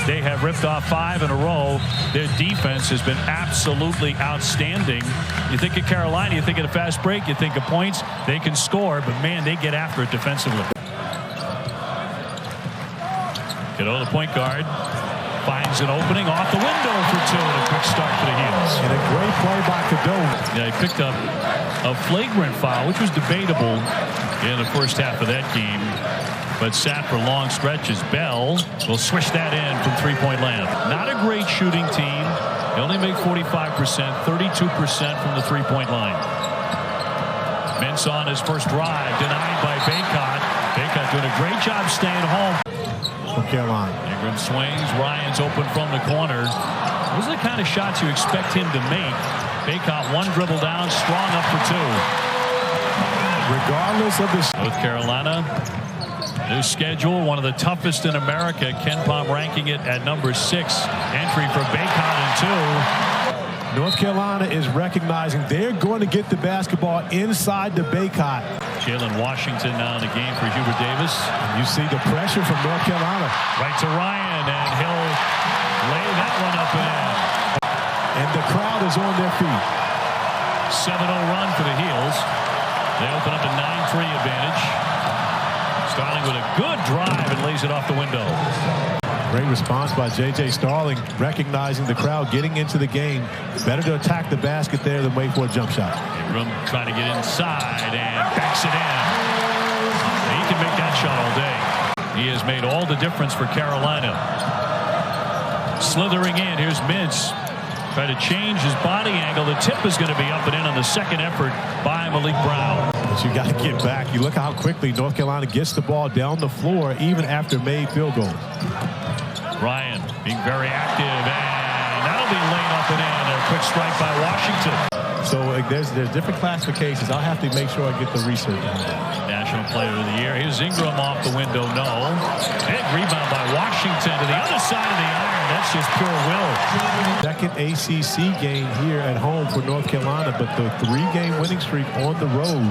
They have ripped off 5 in a row. Their defense has been absolutely outstanding. You think of Carolina, you think of the fast break, you think of points. They can score, but man, they get after it defensively. Cadeau, the point guard, finds an opening off the window for 2 and a quick start for the Heels. And a great play by Cadeau. Yeah, he picked up a flagrant foul, which was debatable in the first half of that game, but sat for long stretches. Bell will swish that in from three-point land. Not a great shooting team. They only make 45%, 32% from the three-point line. Mintz on his first drive, denied by Bacot. Bacot doing a great job staying home. From Carolina. Ingram swings. Ryan's open from the corner. Those are the kind of shots you expect him to make. Bacot one dribble down, strong up for 2. Regardless of the North Carolina, new schedule, one of the toughest in America. Ken Pom ranking it at number 6. Entry for Bacot in 2. North Carolina is recognizing they're going to get the basketball inside the Bacot. Jalen Washington now in the game for Hubert Davis. And you see the pressure from North Carolina. Right to Ryan, and he'll lay that one up and in. And the crowd is on their feet. 7-0 run for the Heels. They open up a 9-3 advantage. Starling with a good drive and lays it off the window. Great response by J.J. Starling, recognizing the crowd getting into the game. Better to attack the basket there than wait for a jump shot. Ingram trying to get inside and backs it in. He can make that shot all day. He has made all the difference for Carolina. Slithering in, here's Mintz. Try to change his body angle. The tip is going to be up and in on the second effort by Malik Brown. But you got to get back. You look how quickly North Carolina gets the ball down the floor, even after made field goals. Ryan being very active, and that'll be laid up and in. A quick strike by Washington. So there's different classifications. I'll have to make sure I get the research on that. National Player of the Year. Here's Ingram off the window. No. Big rebound by Washington to the other side of the iron. That's just pure will. Second ACC game here at home for North Carolina, but the 3-game winning streak on the road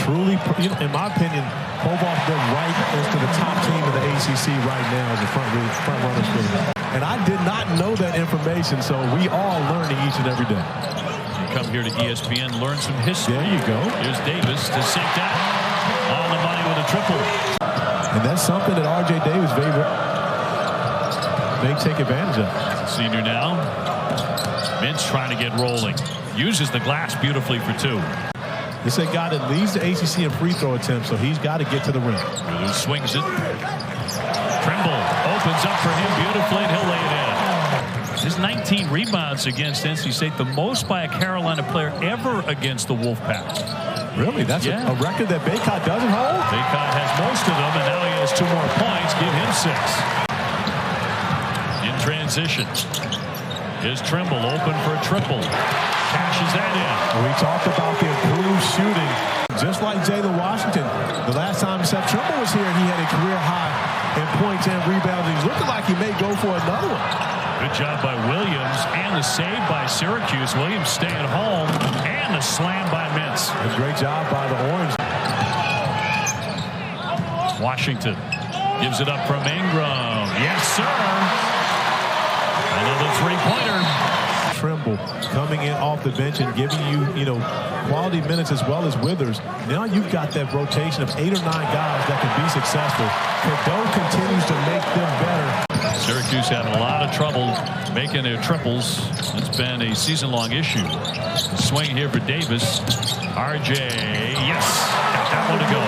truly, in my opinion, Hobart them right into the top team of the ACC right now as the front runners for them. And I did not know that information, so we are learning each and every day. You come here to ESPN, learn some history. There you go. Here's Davis to sink that on the money with a triple. And that's something that R.J. Davis may take advantage of. Senior now. Mintz trying to get rolling. Uses the glass beautifully for 2. This is a guy that leads the ACC in free throw attempts, so he's got to get to the rim. Who swings it. Trimble opens up for him beautifully, and he'll lay it in. His 19 rebounds against NC State, the most by a Carolina player ever against the Wolfpack. Really? That's a record that Bacot doesn't hold? Bacot has most of them, and now he has 2 more points. Give him 6. In transition. Here's Trimble open for a triple. Cashes that in. We talked about the improved shooting. Just like Jalen Washington, the last time Seth Trimble was here, he had a career high in points and rebounds. He's looking like he may go for another one. Good job by Williams and the save by Syracuse. Williams staying home and the slam by Mintz. A great job by the Orange. Washington gives it up from Ingram. Yes, sir. Another three-pointer. Trimble coming in off the bench and giving you, quality minutes as well as Withers. Now you've got that rotation of 8 or 9 guys that can be successful. Cadeau continues to make them better. Syracuse had a lot of trouble making their triples. It's been a season-long issue. Swing here for Davis. RJ, yes, got that one to go.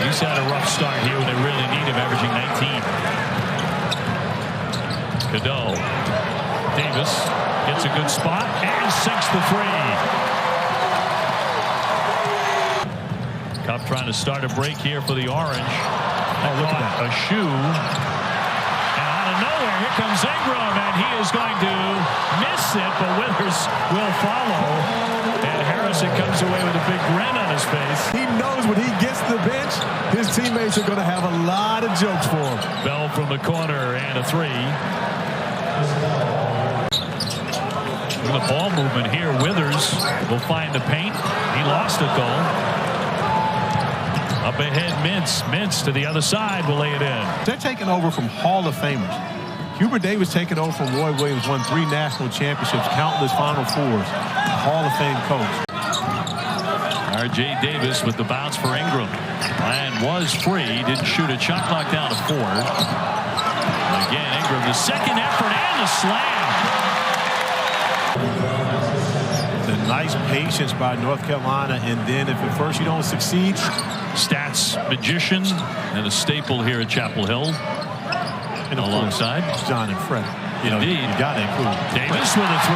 He's had a rough start here when they really need him, averaging 19. Cadeau. Davis gets a good spot and sinks the 3. Cup trying to start a break here for the Orange. Look at that. A shoe. And out of nowhere, here comes Ingram, and he is going to miss it, but Withers will follow. And Harrison comes away with a big grin on his face. He knows when he gets to the bench, his teammates are going to have a lot of jokes for him. Bell from the corner and a 3. With the ball movement here, Withers will find the paint. He lost it though. Up ahead, Mintz. Mintz to the other side will lay it in. They're taking over from Hall of Famers. Hubert Davis taking over from Roy Williams, won 3 national championships, countless Final Fours. Hall of Fame coach. R.J. Davis with the bounce for Ingram. And was free. Didn't shoot it. Shot clock down to 4. Again, Ingram, the second effort and the slam. The nice patience by North Carolina, and then if at first you don't succeed. Stats magician and a staple here at Chapel Hill. And alongside John and Fred. Indeed. You got to include Davis with a 3.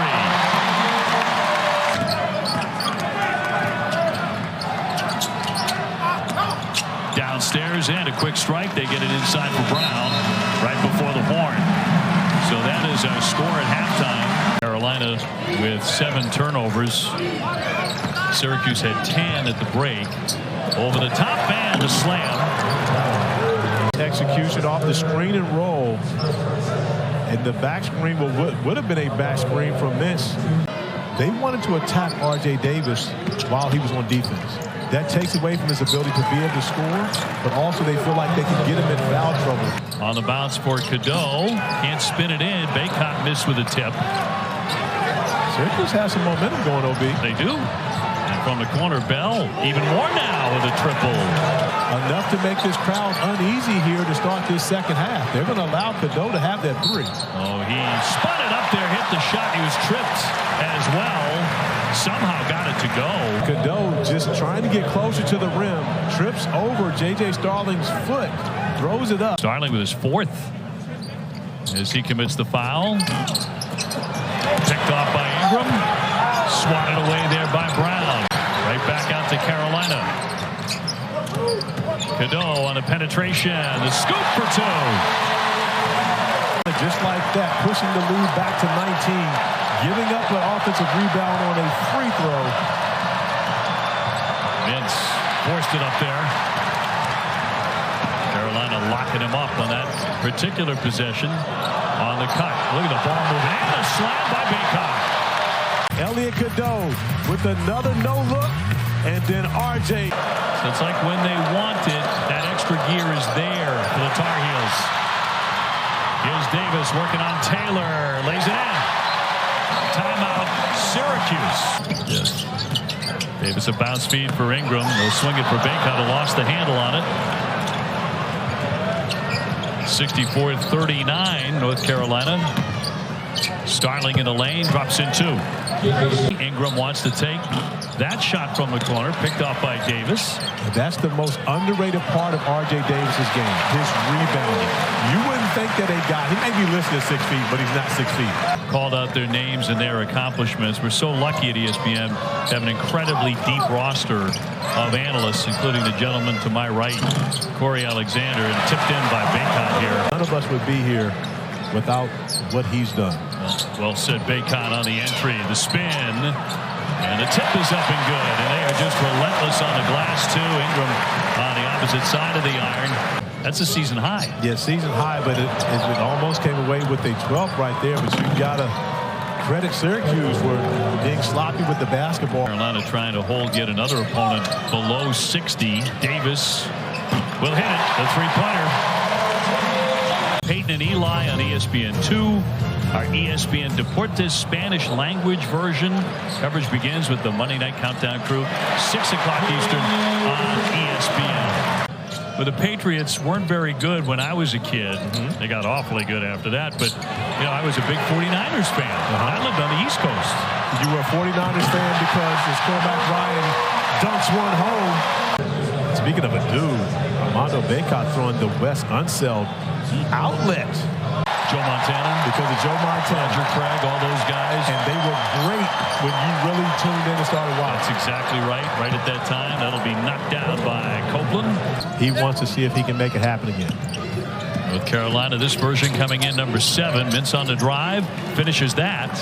Downstairs and a quick strike. They get it inside for Brown right before the horn. So that is our score at halftime. Carolina with 7 turnovers. Syracuse had 10 at the break. Over the top and the slam. Execution off the screen and roll. And the back screen would have been a back screen from Mintz. They wanted to attack R.J. Davis while he was on defense. That takes away from his ability to be able to score, but also they feel like they can get him in foul trouble. On the bounce for Cadeau. Can't spin it in. Bacot missed with a tip. Syracuse has some momentum going, OB. They do. And from the corner, Bell even more now with a triple. Enough to make this crowd uneasy here to start this second half. They're going to allow Cadeau to have that 3. Oh, he spun it up there, hit the shot. He was tripped as well. Somehow got it to go. Cadeau just trying to get closer to the rim. Trips over J.J. Starling's foot. Throws it up. Starling with his 4th as he commits the foul. Picked off by Ingram. Swatted away there by Brown. Right back out to Carolina. Cadeau on a penetration. The scoop for 2. Just like that, pushing the lead back to 19. Giving up an offensive rebound on a free throw. Mintz forced it up there. Carolina locking him up on that particular possession. On the cut. Look at the ball moving. And a slam by Bacot. Elliot Cadeau with another no look. And then R.J. So it's like when they want it, that extra gear is there for the Tar Heels. Here's Davis working on Taylor. Lays it in. Timeout, Syracuse. Yes. Davis a bounce feed for Ingram. They'll swing it for Bacot, who lost the handle on it. 64-39, North Carolina. Starling in the lane, drops in 2. Ingram wants to take that shot from the corner, picked off by Davis. That's the most underrated part of R.J. Davis's game, his rebounding. You wouldn't think that a guy, he may be listed at 6 feet, but he's not 6 feet. Called out their names and their accomplishments. We're so lucky at ESPN to have an incredibly deep roster of analysts, including the gentleman to my right, Corey Alexander, and tipped in by Bacot here. None of us would be here without what he's done. Well said, Bacot on the entry, the spin, and the tip is up and good. And they are just relentless on the glass, too. Ingram on the opposite side of the iron. That's a season high. Yeah, season high, but it almost came away with a 12th right there. But you got to credit Syracuse for being sloppy with the basketball. Carolina trying to hold yet another opponent below 60. Davis will hit it, the 3-pointer. Peyton and Eli on ESPN2. Our ESPN Deportes Spanish language version. Coverage begins with the Monday Night Countdown crew, 6 o'clock Eastern on ESPN. But the Patriots weren't very good when I was a kid. They got awfully good after that. But, you know, I was a big 49ers fan. I lived on the East Coast. You were a 49ers fan because his quarterback Ryan dunks one home. Speaking of a dude, Armando Bacot throwing the West Unseld outlet. Joe Montana. Because of Joe Montana. Roger Craig, all those guys. And they were great when you really tuned in and started watching. That's exactly right. Right at that time. That'll be knocked down by Copeland. He wants to see if he can make it happen again. North Carolina, this version coming in number 7. Mintz on the drive. Finishes that.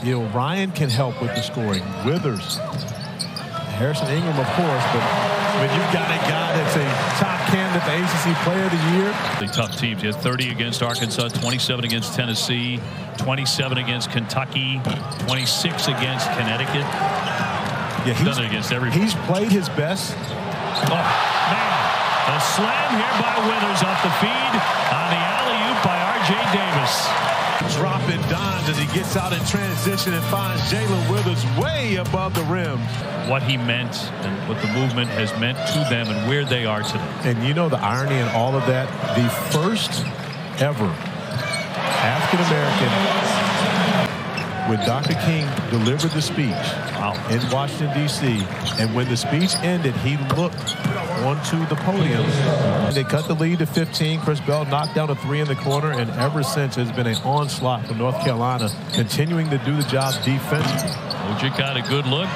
You know, Ryan can help with the scoring. Withers. Harrison Ingram, of course, but when you've got a guy that's a top candidate for ACC Player of the Year. The tough teams. He had 30 against Arkansas, 27 against Tennessee, 27 against Kentucky, 26 against Connecticut. Yeah, he's done it against everybody. He's played his best Oh, man. A slam here by Withers off the feed on the alley-oop by R.J. Davis. Dropping dimes as he gets out in transition and finds Jalen Withers way above the rim. What he meant and what the movement has meant to them and where they are today. And you know the irony in all of that, the first ever African-American when Dr. King delivered the speech in Washington, D.C., and when the speech ended, he looked onto the podium. They cut the lead to 15. Chris Bell knocked down a three in the corner, and ever since has been an onslaught for North Carolina, continuing to do the job defensively. Ojic got a good look.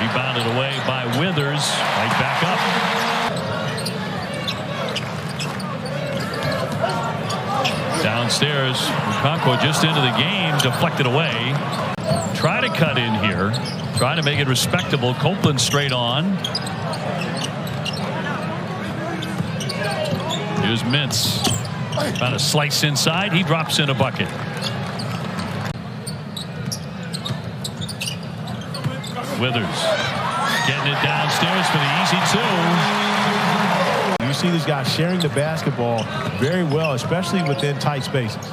Rebounded away by Withers. Right back up. Downstairs, Okonkwo just into the game, deflected away. Try to cut in here. Try to make it respectable. Copeland straight on. Here's Mintz. Trying to slice inside. He drops in a bucket. Withers getting it downstairs for the easy two. You see these guys sharing the basketball very well, especially within tight spaces.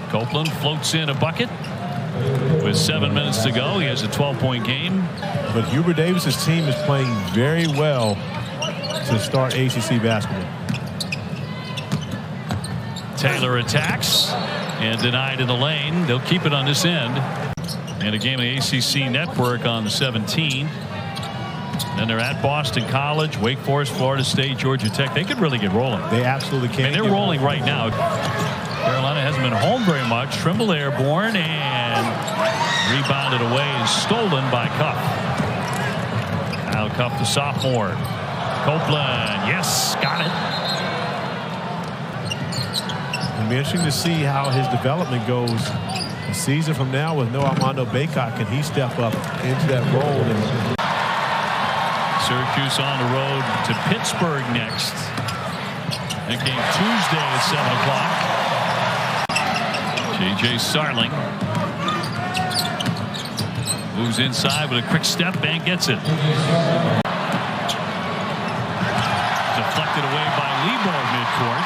Copeland floats in a bucket with 7 minutes to go. He has a 12-point game. But Hubert Davis's team is playing very well to start ACC basketball. Taylor attacks and denied in the lane. They'll keep it on this end. And a game of the ACC Network on the 17th. Then they're at Boston College, Wake Forest, Florida State, Georgia Tech. They could really get rolling. They absolutely can. And they're rolling right now. Carolina hasn't been home very much. Trimble airborne and rebounded away and stolen by Cuff. Now Cuff, the sophomore. Copeland, yes, got it. It'll be interesting to see how his development goes. A season from now with no Armando Bacot, can he step up into that role? Syracuse on the road to Pittsburgh next. That game Tuesday at 7 o'clock. J.J. Sarling moves inside with a quick step and gets it. Deflected away by Lebo midcourt.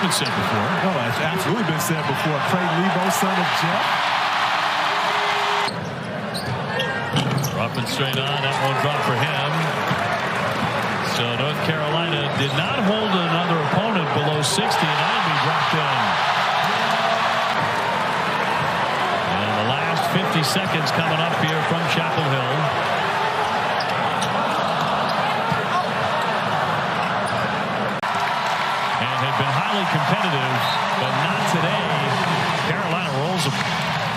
Been said before. Oh, it's absolutely been said before. Craig Lebo, son of Jeff. Dropping straight on. That won't drop for him. So North Carolina did not hold another opponent below 60, and that'll be dropped in. And the last 50 seconds coming up here from Chapel Hill. And had been highly competitive, but not today. Carolina rolls them.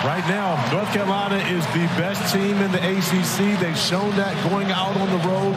Right now, North Carolina is the best team in the ACC. They've shown that going out on the road.